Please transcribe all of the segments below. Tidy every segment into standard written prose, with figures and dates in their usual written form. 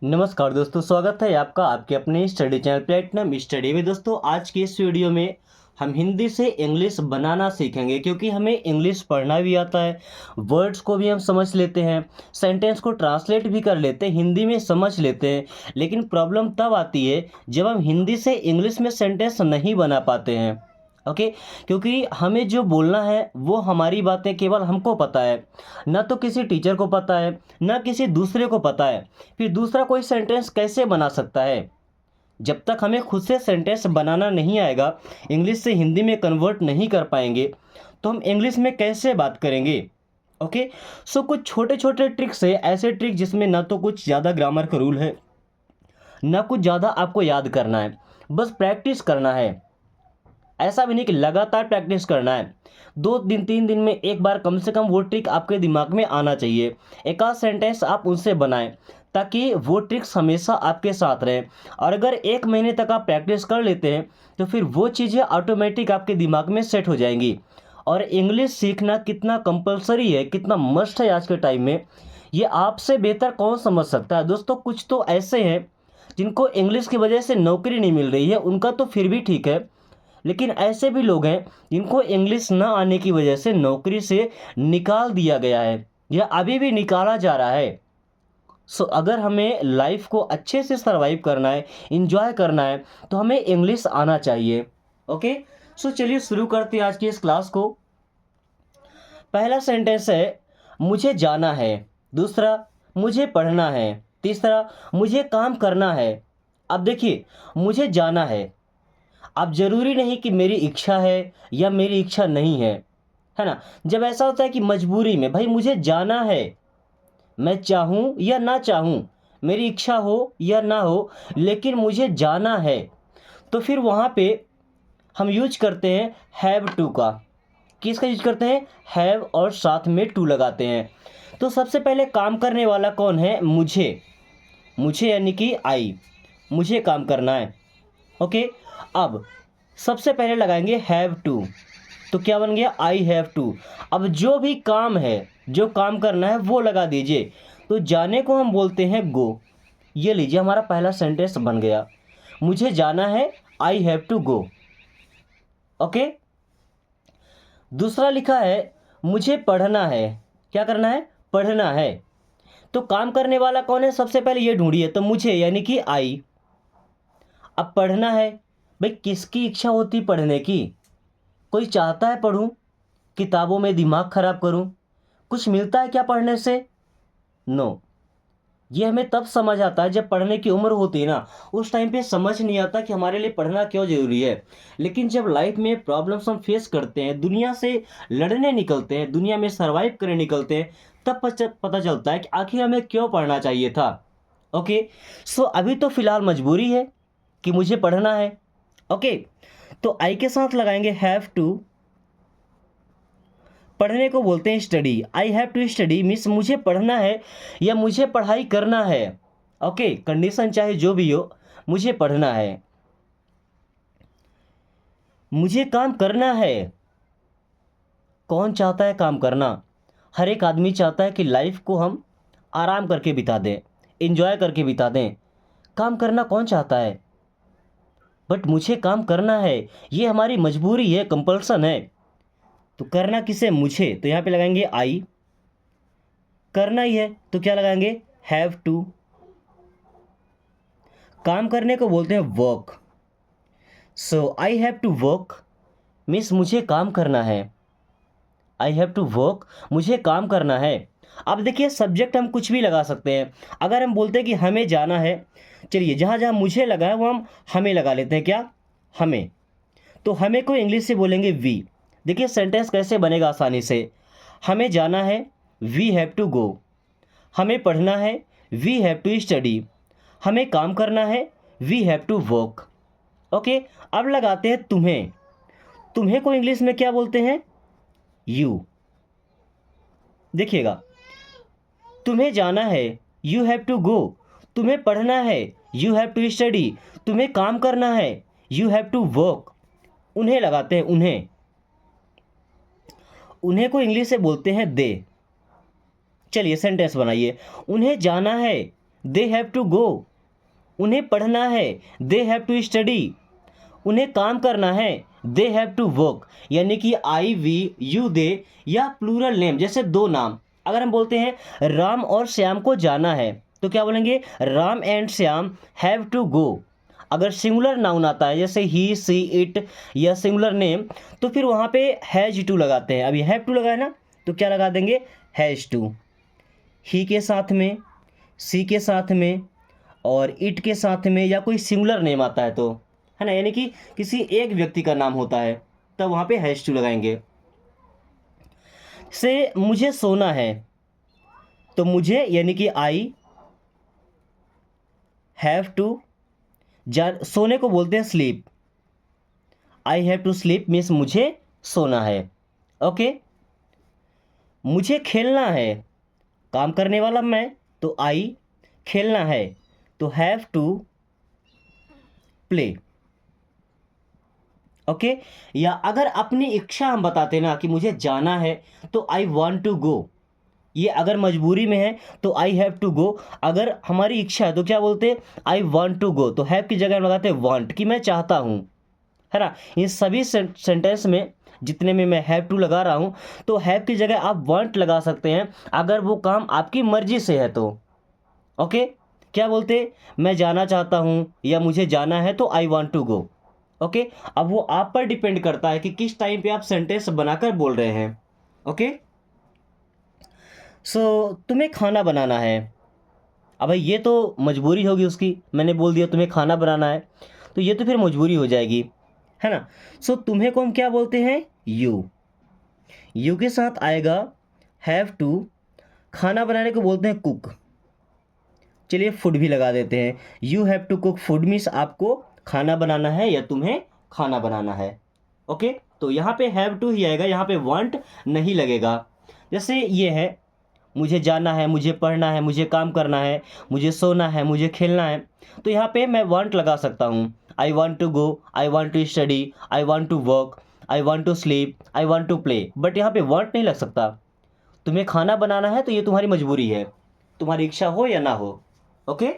नमस्कार दोस्तों, स्वागत है आपका आपके अपने स्टडी चैनल प्लेटिनम स्टडी में। दोस्तों, आज की इस वीडियो में हम हिंदी से इंग्लिश बनाना सीखेंगे, क्योंकि हमें इंग्लिश पढ़ना भी आता है, वर्ड्स को भी हम समझ लेते हैं, सेंटेंस को ट्रांसलेट भी कर लेते हैं, हिंदी में समझ लेते हैं। लेकिन प्रॉब्लम तब आती है जब हम हिंदी से इंग्लिश में सेंटेंस नहीं बना पाते हैं। ओके, क्योंकि हमें जो बोलना है वो हमारी बातें केवल हमको पता है, ना तो किसी टीचर को पता है, ना किसी दूसरे को पता है। फिर दूसरा कोई सेंटेंस कैसे बना सकता है? जब तक हमें खुद से सेंटेंस बनाना नहीं आएगा, इंग्लिश से हिंदी में कन्वर्ट नहीं कर पाएंगे, तो हम इंग्लिश में कैसे बात करेंगे? ओके, सो कुछ छोटे छोटे ट्रिक्स है, ऐसे ट्रिक जिसमें ना तो कुछ ज़्यादा ग्रामर का रूल है, ना कुछ ज़्यादा आपको याद करना है, बस प्रैक्टिस करना है। ऐसा भी नहीं कि लगातार प्रैक्टिस करना है, 2 दिन 3 दिन में एक बार कम से कम वो ट्रिक आपके दिमाग में आना चाहिए। एक आध सेंटेंस आप उनसे बनाएं, ताकि वो ट्रिक्स हमेशा आपके साथ रहें। और अगर 1 महीने तक आप प्रैक्टिस कर लेते हैं, तो फिर वो चीज़ें ऑटोमेटिक आपके दिमाग में सेट हो जाएंगी। और इंग्लिश सीखना कितना कंपलसरी है, कितना मस्ट है आज के टाइम में, ये आपसे बेहतर कौन समझ सकता है। दोस्तों, कुछ तो ऐसे हैं जिनको इंग्लिश की वजह से नौकरी नहीं मिल रही है, उनका तो फिर भी ठीक है। लेकिन ऐसे भी लोग हैं जिनको इंग्लिश ना आने की वजह से नौकरी से निकाल दिया गया है, या अभी भी निकाला जा रहा है। सो अगर हमें लाइफ को अच्छे से सरवाइव करना है, इंजॉय करना है, तो हमें इंग्लिश आना चाहिए। ओके, सो चलिए शुरू करते हैं आज की इस क्लास को। पहला सेंटेंस है, मुझे जाना है। दूसरा, मुझे पढ़ना है। तीसरा, मुझे काम करना है। अब देखिए, मुझे जाना है, अब ज़रूरी नहीं कि मेरी इच्छा है या मेरी इच्छा नहीं है ना? जब ऐसा होता है कि मजबूरी में, भाई मुझे जाना है, मैं चाहूँ या ना चाहूँ, मेरी इच्छा हो या ना हो, लेकिन मुझे जाना है, तो फिर वहाँ पे हम यूज करते हैं हैव टू का। किसका यूज करते हैं? हैव, और साथ में टू लगाते हैं। तो सबसे पहले काम करने वाला कौन है? मुझे। मुझे यानी कि आई, मुझे काम करना है। ओके, अब सबसे पहले लगाएंगे हैव टू, तो क्या बन गया? I have to. अब जो भी काम है, जो काम करना है वो लगा दीजिए। तो जाने को हम बोलते हैं गो। ये लीजिए, हमारा पहला सेंटेंस बन गया, मुझे जाना है, I have to go. Okay, दूसरा लिखा है, मुझे पढ़ना है। क्या करना है? पढ़ना है। तो काम करने वाला कौन है? सबसे पहले ये ढूंढिए, तो मुझे यानी कि आई। अब पढ़ना है, भाई किसकी इच्छा होती पढ़ने की? कोई चाहता है पढूं, किताबों में दिमाग खराब करूं? कुछ मिलता है क्या पढ़ने से? नो। ये हमें तब समझ आता है जब पढ़ने की उम्र होती है ना, उस टाइम पे समझ नहीं आता कि हमारे लिए पढ़ना क्यों ज़रूरी है। लेकिन जब लाइफ में प्रॉब्लम्स हम फेस करते हैं, दुनिया से लड़ने निकलते हैं, दुनिया में सर्वाइव करने निकलते हैं, तब पता चलता है कि आखिर हमें क्यों पढ़ना चाहिए था। ओके, सो अभी तो फ़िलहाल मजबूरी है कि मुझे पढ़ना है। ओके, तो आई के साथ लगाएंगे हैव टू। पढ़ने को बोलते हैं study. I have to study means मुझे पढ़ना है या मुझे पढ़ाई करना है। ओके, कंडीशन चाहे जो भी हो, मुझे पढ़ना है। मुझे काम करना है। कौन चाहता है काम करना? हर एक आदमी चाहता है कि लाइफ को हम आराम करके बिता दें, इंजॉय करके बिता दें। काम करना कौन चाहता है? बट मुझे काम करना है, ये हमारी मजबूरी है, कंपल्सन है। तो करना किसे? मुझे। तो यहाँ पे लगाएंगे आई। करना ही है तो क्या लगाएंगे? Have to. काम करने को बोलते हैं work. So I have to work means मुझे काम करना है। आई हैव टू वर्क, मुझे काम करना है। अब देखिए, सब्जेक्ट हम कुछ भी लगा सकते हैं। अगर हम बोलते हैं कि हमें जाना है, चलिए जहाँ जहाँ मुझे लगा है वो हम हमें लगा लेते हैं। क्या? हमें। तो हमें को इंग्लिश से बोलेंगे वी। देखिए सेंटेंस कैसे बनेगा आसानी से। हमें जाना है, वी हैव टू गो। हमें पढ़ना है, वी हैव टू स्टडी। हमें काम करना है, we have to work. Okay, अब लगाते हैं तुम्हें। तुम्हें को इंग्लिश में क्या बोलते हैं? यू। देखिएगा, तुम्हें जाना है, यू हैव टू गो। तुम्हें पढ़ना है, यू हैव टू स्टडी। तुम्हें काम करना है, यू हैव टू वर्क। उन्हें लगाते हैं, उन्हें। उन्हें को इंग्लिश से बोलते हैं दे। चलिए सेंटेंस बनाइए। उन्हें जाना है, दे हैव टू गो, उन्हें पढ़ना है, दे हैव टू स्टडी, उन्हें काम करना है, दे हैव टू वर्क। यानी कि आई, वी, यू, दे या प्लूरल नेम, जैसे दो नाम, अगर हम बोलते हैं राम और श्याम को जाना है तो क्या बोलेंगे, Ram and Shyam have to go. अगर सिंगुलर नाउन आता है जैसे ही, सी, इट या सिंगुलर नेम, तो फिर वहाँ पे हैज टू लगाते हैं। अभी हैव टू लगाए ना, तो क्या लगा देंगे, हैज टू। ही के साथ में, सी के साथ में और इट के साथ में, या कोई सिंगुलर नेम आता है तो, है ना, यानी कि किसी एक व्यक्ति का नाम होता है, तब वहाँ पे हैज टू लगाएंगे। से मुझे सोना है, तो मुझे यानी कि आई हैव टू, सोने को बोलते हैं sleep, I have to sleep means मुझे सोना है। ओके, मुझे खेलना है, काम करने वाला मैं, तो आई, खेलना है तो हैव टू प्ले। ओके, या अगर अपनी इच्छा हम बताते ना कि मुझे जाना है, तो आई वॉन्ट टू गो। ये अगर मजबूरी में है तो आई हैव टू गो, अगर हमारी इच्छा है तो क्या बोलते हैं, आई वॉन्ट टू गो। तो हैव की जगह हम लगाते हैं वॉन्ट, कि मैं चाहता हूँ, है ना। इन सभी सेंटेंस में जितने में मैं हैव टू लगा रहा हूँ, तो हैव की जगह आप वॉन्ट लगा सकते हैं अगर वो काम आपकी मर्जी से है तो। ओके, क्या बोलते, मैं जाना चाहता हूँ या मुझे जाना है, तो I want to go. Okay, अब वो आप पर डिपेंड करता है कि किस टाइम पे आप सेंटेंस बनाकर बोल रहे हैं। ओके, सो तुम्हें खाना बनाना है, अब भाई ये तो मजबूरी होगी उसकी, मैंने बोल दिया तुम्हें खाना बनाना है, तो ये तो फिर मजबूरी हो जाएगी, है ना। सो तुम्हें को हम क्या बोलते हैं, यू, यू के साथ आएगा हैव टू, खाना बनाने को बोलते हैं कुक। चलिए फूड भी लगा देते हैं, you have to cook food means आपको खाना बनाना है या तुम्हें खाना बनाना है। ओके, तो यहाँ पे हैव टू ही आएगा, यहाँ पे वांट नहीं लगेगा। जैसे ये है, मुझे जाना है, मुझे पढ़ना है, मुझे काम करना है, मुझे सोना है, मुझे खेलना है, तो यहाँ पे मैं वांट लगा सकता हूँ। I want to go, I want to study, I want to work, I want to sleep, I want to play, but यहाँ पे वांट नहीं लग सकता। तुम्हें खाना बनाना है तो ये तुम्हारी मजबूरी है, तुम्हारी इच्छा हो या ना हो। ओके,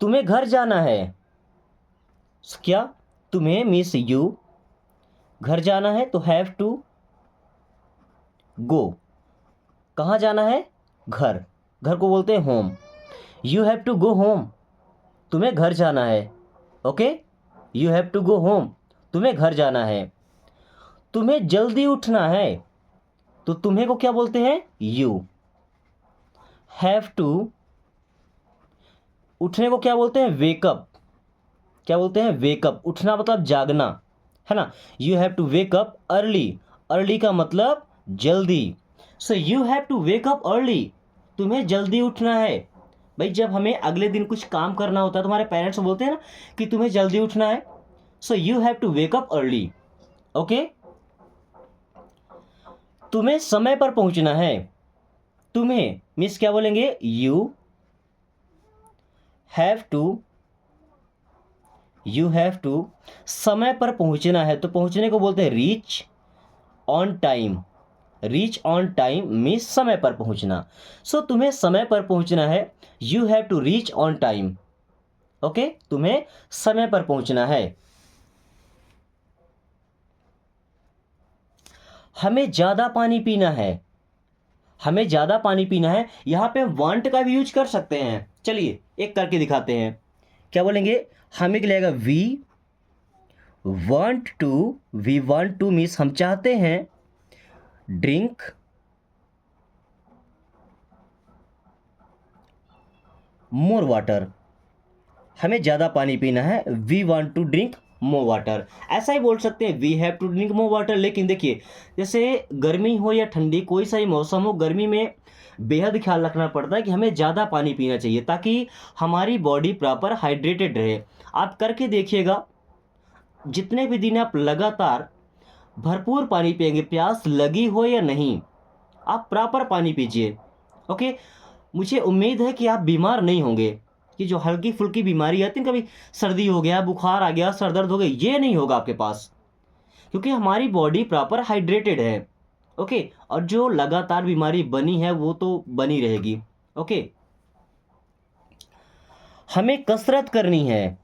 तुम्हें घर जाना है, क्या, तुम्हें मीन्स यू, घर जाना है तो हैव टू गो, कहाँ जाना है, घर, घर को बोलते हैं home, you have to go home, तुम्हें घर जाना है। Okay, you have to go home, तुम्हें घर जाना है। तुम्हें जल्दी उठना है, तो तुम्हें को क्या बोलते हैं, यू, हैव टू, उठने को क्या बोलते हैं, वेकअप, क्या बोलते हैं, वेकअप, उठना मतलब जागना, है ना। You have to wake up early, early का मतलब जल्दी। So you have to wake up early, तुम्हें जल्दी उठना है। भाई जब हमें अगले दिन कुछ काम करना होता है तो हमारे पेरेंट्स बोलते हैं ना कि तुम्हें जल्दी उठना है, so you have to wake up early. Okay, तुम्हें समय पर पहुंचना है, तुम्हें मीन्स क्या बोलेंगे, you have to, you have to, समय पर पहुंचना है तो पहुंचने को बोलते हैं reach on time, reach on time means समय पर पहुंचना। सो तुम्हें समय पर पहुंचना है, you have to reach on time. Okay, तुम्हें समय पर पहुंचना है। हमें ज्यादा पानी पीना है, हमें ज्यादा पानी पीना है, यहां पे वांट का भी यूज कर सकते हैं। चलिए एक करके दिखाते हैं, क्या बोलेंगे, हमें क्या लगेगा, we want to, we want to means हम चाहते हैं, ड्रिंक मोर वाटर, हमें ज़्यादा पानी पीना है, we want to drink more water. ऐसा ही बोल सकते हैं, we have to drink more water. लेकिन देखिए, जैसे गर्मी हो या ठंडी, कोई सा ही मौसम हो, गर्मी में बेहद ख्याल रखना पड़ता है कि हमें ज़्यादा पानी पीना चाहिए ताकि हमारी बॉडी प्रॉपर हाइड्रेटेड रहे। आप करके देखिएगा, जितने भी दिन आप लगातार भरपूर पानी पिएंगे, प्यास लगी हो या नहीं, आप प्रॉपर पानी पीजिए। ओके, मुझे उम्मीद है कि आप बीमार नहीं होंगे, कि जो हल्की फुल्की बीमारी आती है, कभी सर्दी हो गया, बुखार आ गया, सर दर्द हो गया, ये नहीं होगा आपके पास, क्योंकि हमारी बॉडी प्रॉपर हाइड्रेटेड है। ओके, और जो लगातार बीमारी बनी है वो तो बनी रहेगी। ओके, हमें कसरत करनी है,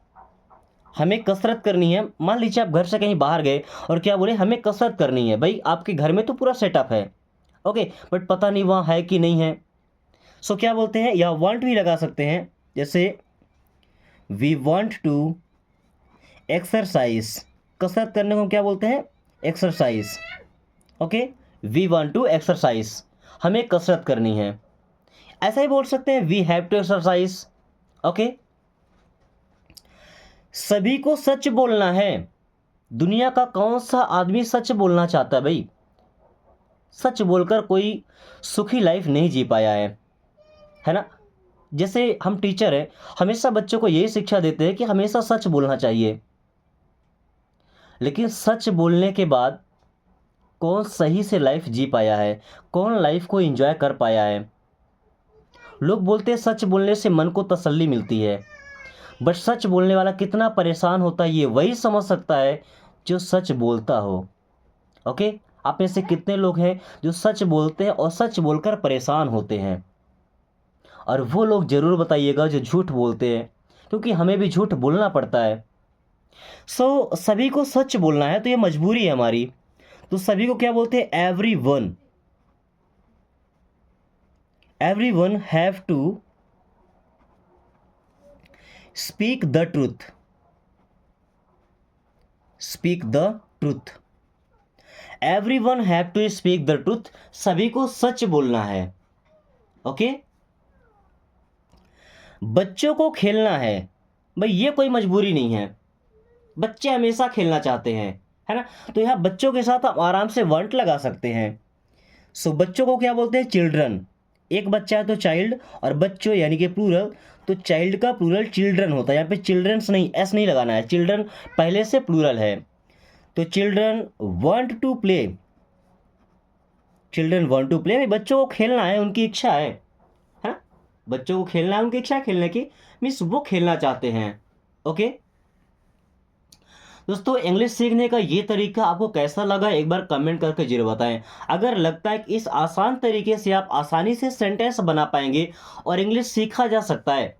हमें कसरत करनी है। मान लीजिए आप घर से कहीं बाहर गए और क्या बोले, हमें कसरत करनी है। भाई आपके घर में तो पूरा सेटअप है, ओके, बट पता नहीं वहाँ है कि नहीं है। सो क्या बोलते हैं, या वांट भी लगा सकते हैं, जैसे वी वांट टू एक्सरसाइज। कसरत करने को हम क्या बोलते हैं, exercise. Okay, we want to exercise, हमें कसरत करनी है। ऐसा ही बोल सकते हैं, we have to exercise. Okay, सभी को सच बोलना है। दुनिया का कौन सा आदमी सच बोलना चाहता है भाई। सच बोलकर कोई सुखी लाइफ नहीं जी पाया है ना। जैसे हम टीचर हैं, हमेशा बच्चों को यही शिक्षा देते हैं कि हमेशा सच बोलना चाहिए, लेकिन सच बोलने के बाद कौन सही से लाइफ जी पाया है, कौन लाइफ को एंजॉय कर पाया है। लोग बोलते हैं सच बोलने से मन को तसल्ली मिलती है, बट सच बोलने वाला कितना परेशान होता है ये वही समझ सकता है जो सच बोलता हो। ओके, आप में से कितने लोग हैं जो सच बोलते हैं और सच बोलकर परेशान होते हैं, और वो लोग ज़रूर बताइएगा जो झूठ बोलते हैं, क्योंकि हमें भी झूठ बोलना पड़ता है। सभी को सच बोलना है तो ये मजबूरी है हमारी। तो सभी को क्या बोलते हैं, everyone have to speak the truth, speak the truth. Everyone have to speak the truth, सभी को सच बोलना है। ओके, बच्चों को खेलना है। भाई ये कोई मजबूरी नहीं है, बच्चे हमेशा खेलना चाहते हैं, है ना। तो यहाँ बच्चों के साथ आप आराम से वांट लगा सकते हैं। बच्चों को क्या बोलते हैं, चिल्ड्रन। एक बच्चा है तो चाइल्ड, और बच्चों यानी कि प्लूरल, तो चाइल्ड का प्लूरल चिल्ड्रन होता है। यहाँ पे चिल्ड्रंस नहीं, एस नहीं लगाना है, चिल्ड्रन पहले से प्लूरल है। तो children want to play, children want to play, बच्चों को खेलना है, उनकी इच्छा है ना। बच्चों को खेलना है, उनकी इच्छा है खेलने की, मीन्स वो खेलना चाहते हैं। ओके दोस्तों, इंग्लिश सीखने का ये तरीका आपको कैसा लगा एक बार कमेंट करके जरूर बताएं। अगर लगता है कि इस आसान तरीके से आप आसानी से सेंटेंस बना पाएंगे और इंग्लिश सीखा जा सकता है,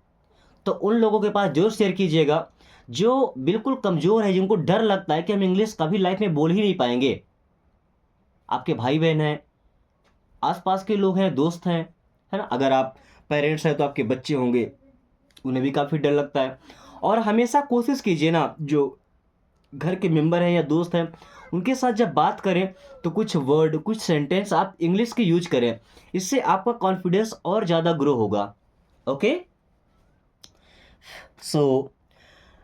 तो उन लोगों के पास जरूर शेयर कीजिएगा जो बिल्कुल कमज़ोर है, जिनको डर लगता है कि हम इंग्लिश कभी लाइफ में बोल ही नहीं पाएंगे। आपके भाई बहन हैं, आसपास के लोग हैं, दोस्त हैं, है ना। अगर आप पेरेंट्स हैं तो आपके बच्चे होंगे, उन्हें भी काफ़ी डर लगता है। और हमेशा कोशिश कीजिए ना, जो घर के मेंबर हैं या दोस्त हैं, उनके साथ जब बात करें तो कुछ वर्ड, कुछ सेंटेंस आप इंग्लिश के यूज करें, इससे आपका कॉन्फिडेंस और ज़्यादा ग्रो होगा। ओके,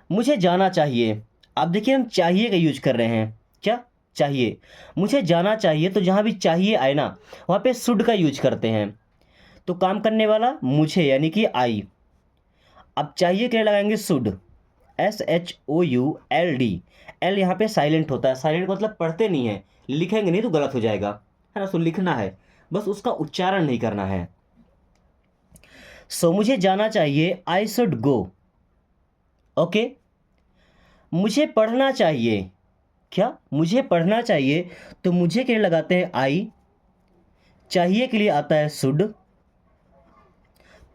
मुझे जाना चाहिए। आप देखिए हम चाहिए का यूज कर रहे हैं, क्या चाहिए, मुझे जाना चाहिए, तो जहाँ भी चाहिए आए ना वहाँ पे शुड का यूज करते हैं। तो काम करने वाला मुझे यानी कि आई, अब चाहिए क्या लगाएंगे, शुड, SHOULD। एल यहाँ पे साइलेंट होता है, साइलेंट मतलब पढ़ते नहीं है, लिखेंगे नहीं तो गलत हो जाएगा, है ना। लिखना है, बस उसका उच्चारण नहीं करना है। मुझे जाना चाहिए, आई शुड गो। ओके, मुझे पढ़ना चाहिए, क्या मुझे पढ़ना चाहिए, तो मुझे के लिए लगाते हैं आई, चाहिए के लिए आता है शुड,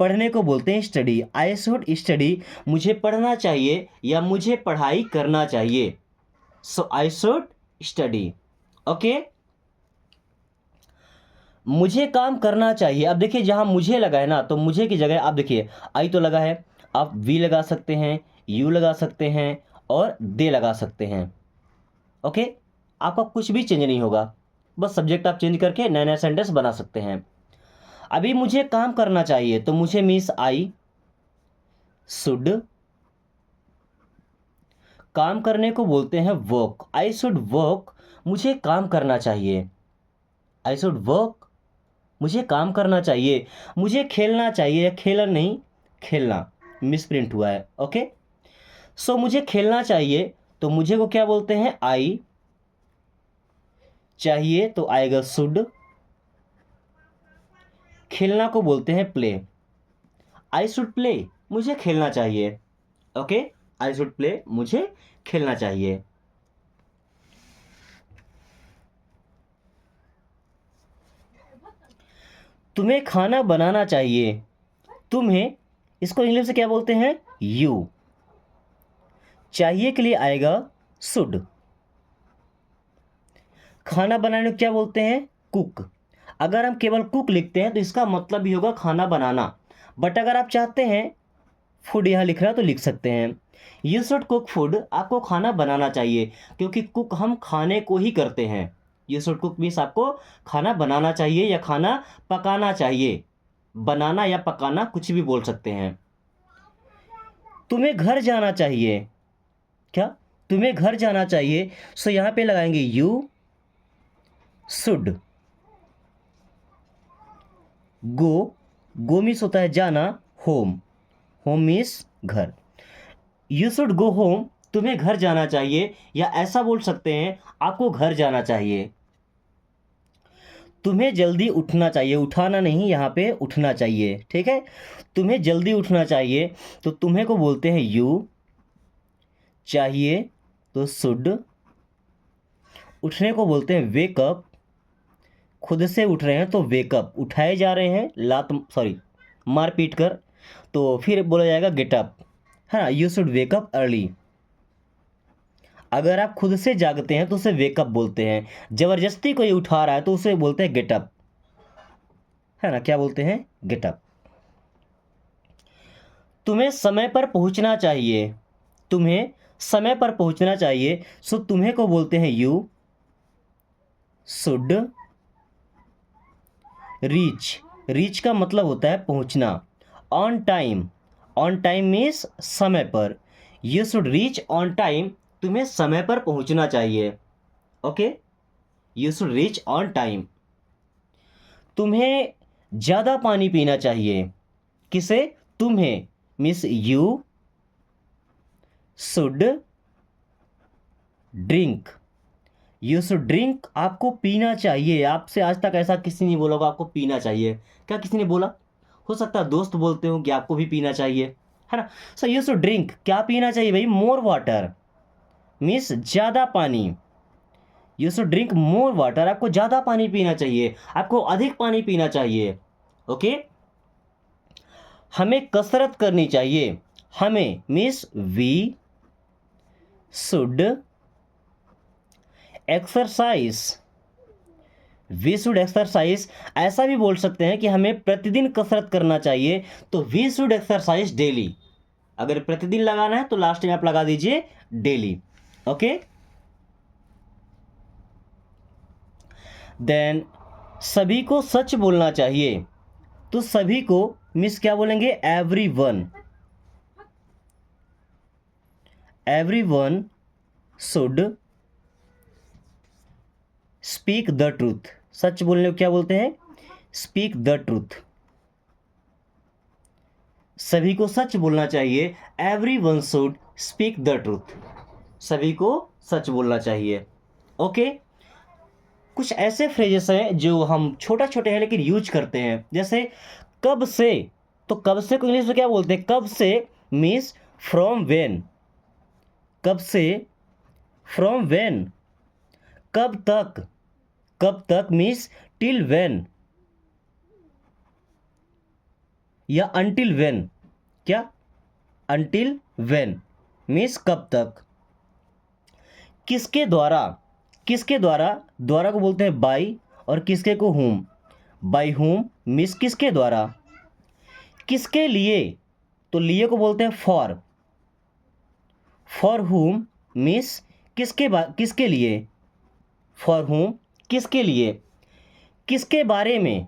पढ़ने को बोलते हैं स्टडी। आई शुड स्टडी, मुझे पढ़ना चाहिए या मुझे पढ़ाई करना चाहिए। I should study. ओके, मुझे काम करना चाहिए। अब देखिए जहां मुझे लगा है ना, तो मुझे की जगह आप देखिए आई तो लगा है, आप वी लगा सकते हैं, यू लगा सकते हैं और दे लगा सकते हैं। ओके, आपका कुछ भी चेंज नहीं होगा, बस सब्जेक्ट आप चेंज करके नया नया सेंटेंस बना सकते हैं। अभी मुझे काम करना चाहिए, तो मुझे मीन्स आई शुड, काम करने को बोलते हैं वर्क, आई शुड वर्क, मुझे काम करना चाहिए, आई शुड वर्क, मुझे काम करना चाहिए। मुझे खेलना चाहिए, खेलन नहीं, खेलना मिसप्रिंट हुआ है। ओके, मुझे खेलना चाहिए, तो मुझे को क्या बोलते हैं, आई, चाहिए तो आएगा शुड, खेलना को बोलते हैं प्ले। आई शुड प्ले, मुझे खेलना चाहिए। ओके, आई शुड प्ले, मुझे खेलना चाहिए। तुम्हें खाना बनाना चाहिए, तुम्हें, इसको इंग्लिश से क्या बोलते हैं, यू। चाहिए के लिए आएगा शुड। खाना बनाने को क्या बोलते हैं? कुक। अगर हम केवल कुक लिखते हैं तो इसका मतलब भी होगा खाना बनाना, बट अगर आप चाहते हैं फूड यहाँ लिख रहा है तो लिख सकते हैं यू शुड कुक फूड। आपको खाना बनाना चाहिए, क्योंकि कुक हम खाने को ही करते हैं। यू शुड कुक मीन्स आपको खाना बनाना चाहिए या खाना पकाना चाहिए। बनाना या पकाना कुछ भी बोल सकते हैं। तुम्हें घर जाना चाहिए। क्या? तुम्हें घर जाना चाहिए, सो यहाँ पे लगाएंगे you should. Go, go means होता है जाना, होम, होम मीन्स घर। यू शुड गो होम, तुम्हें घर जाना चाहिए, या ऐसा बोल सकते हैं आपको घर जाना चाहिए। तुम्हें जल्दी उठना चाहिए, उठाना नहीं, यहाँ पे उठना चाहिए, ठीक है। तुम्हें जल्दी उठना चाहिए तो तुम्हें को बोलते हैं यू, चाहिए तो शुड, उठने को बोलते हैं वेकअप, खुद से उठ रहे हैं तो वेकअप, उठाए जा रहे हैं मार पीट कर तो फिर बोला जाएगा गेटअप, है ना। You should wake up early. अगर आप खुद से जागते हैं तो उसे वेकअप बोलते हैं। जबरदस्ती कोई उठा रहा है तो उसे बोलते हैं गेटअप, है ना। क्या बोलते हैं? गेटअप। तुम्हें समय पर पहुंचना चाहिए। तुम्हें समय पर पहुंचना चाहिए, सो तुम्हें को बोलते हैं यू शुड रीच। रीच का मतलब होता है पहुंचना। On time, on time means समय पर। You should reach on time, तुम्हें समय पर पहुंचना चाहिए। Okay, you should reach on time. तुम्हें ज़्यादा पानी पीना चाहिए। किसे? तुम्हें means you should drink. You should drink, आपको पीना चाहिए। आपसे आज तक ऐसा किसी ने बोला होगा आपको पीना चाहिए? क्या किसी ने बोला? हो सकता है दोस्त बोलते हो कि आपको भी पीना चाहिए, है ना। सो यू शुड ड्रिंक, क्या पीना चाहिए भाई? मोर वाटर मीन्स ज़्यादा पानी। You should drink more water, आपको ज़्यादा पानी पीना चाहिए, आपको अधिक पानी पीना चाहिए। ओके। हमें कसरत करनी चाहिए। हमें means we should exercise. We should exercise, ऐसा भी बोल सकते हैं कि हमें प्रतिदिन कसरत करना चाहिए, तो वी शुड एक्सरसाइज डेली। अगर प्रतिदिन लगाना है तो लास्ट में आप लगा दीजिए डेली। ओके। देन सभी को सच बोलना चाहिए, तो सभी को मिस क्या बोलेंगे? Everyone. Everyone should speak the truth. सच बोलने को क्या बोलते हैं? Speak the truth. सभी को सच बोलना चाहिए, everyone should speak the truth. सभी को सच बोलना चाहिए। ओके। कुछ ऐसे फ्रेजेस हैं जो हम छोटा छोटे हैं लेकिन यूज करते हैं, जैसे कब से। तो कब से को इंग्लिश में क्या बोलते हैं? कब से मीन्स फ्रॉम व्हेन। कब से, फ्रॉम व्हेन। कब तक, कब तक मीन्स टिल व्हेन, या अनटिल व्हेन। क्या? अनटिल व्हेन मीन्स कब तक। किसके द्वारा, किसके द्वारा, द्वारा को बोलते हैं बाई, और किसके को हुम। बाई हुम मीन्स किसके द्वारा। किसके लिए, तो लिए को बोलते हैं फॉर। फॉर हुम मीन्स किसके लिए। फॉर हुम किसके लिए। किसके बारे में,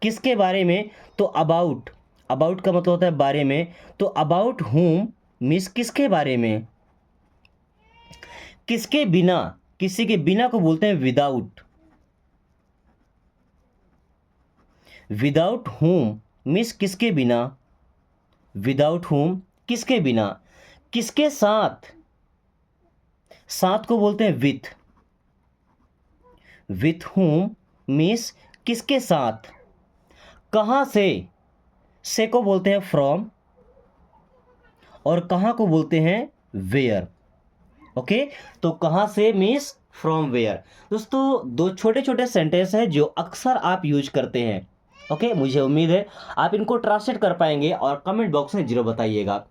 किसके बारे में, तो अबाउट। अबाउट का मतलब होता है बारे में, तो अबाउट हुम मीन्स किसके बारे में। किसके बिना, किसी के बिना को बोलते हैं विदाउट। विदाउट हुम मीन्स किसके बिना। विदाउट हुम किसके बिना। किसके साथ, साथ को बोलते हैं विथ। विथ हुम मीन्स किसके साथ। कहाँ से को बोलते हैं फ्रॉम, और कहाँ को बोलते हैं वेयर। ओके। तो कहाँ से मीन्स फ्रॉम वेयर। दोस्तों दो छोटे छोटे सेंटेंस हैं जो अक्सर आप यूज करते हैं। ओके, मुझे उम्मीद है आप इनको ट्रांसलेट कर पाएंगे और कमेंट बॉक्स में जरूर बताइएगा।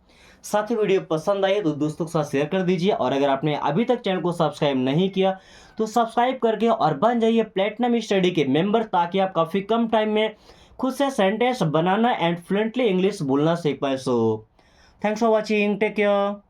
साथ ही वीडियो पसंद आई तो दोस्तों के साथ शेयर कर दीजिए, और अगर आपने अभी तक चैनल को सब्सक्राइब नहीं किया तो सब्सक्राइब करके और बन जाइए प्लेटिनम स्टडी के मेंबर, ताकि आप काफ़ी कम टाइम में खुद से सेंटेंस बनाना एंड फ्लुएंटली इंग्लिश बोलना सीख पाए। So thanks for watching, take care.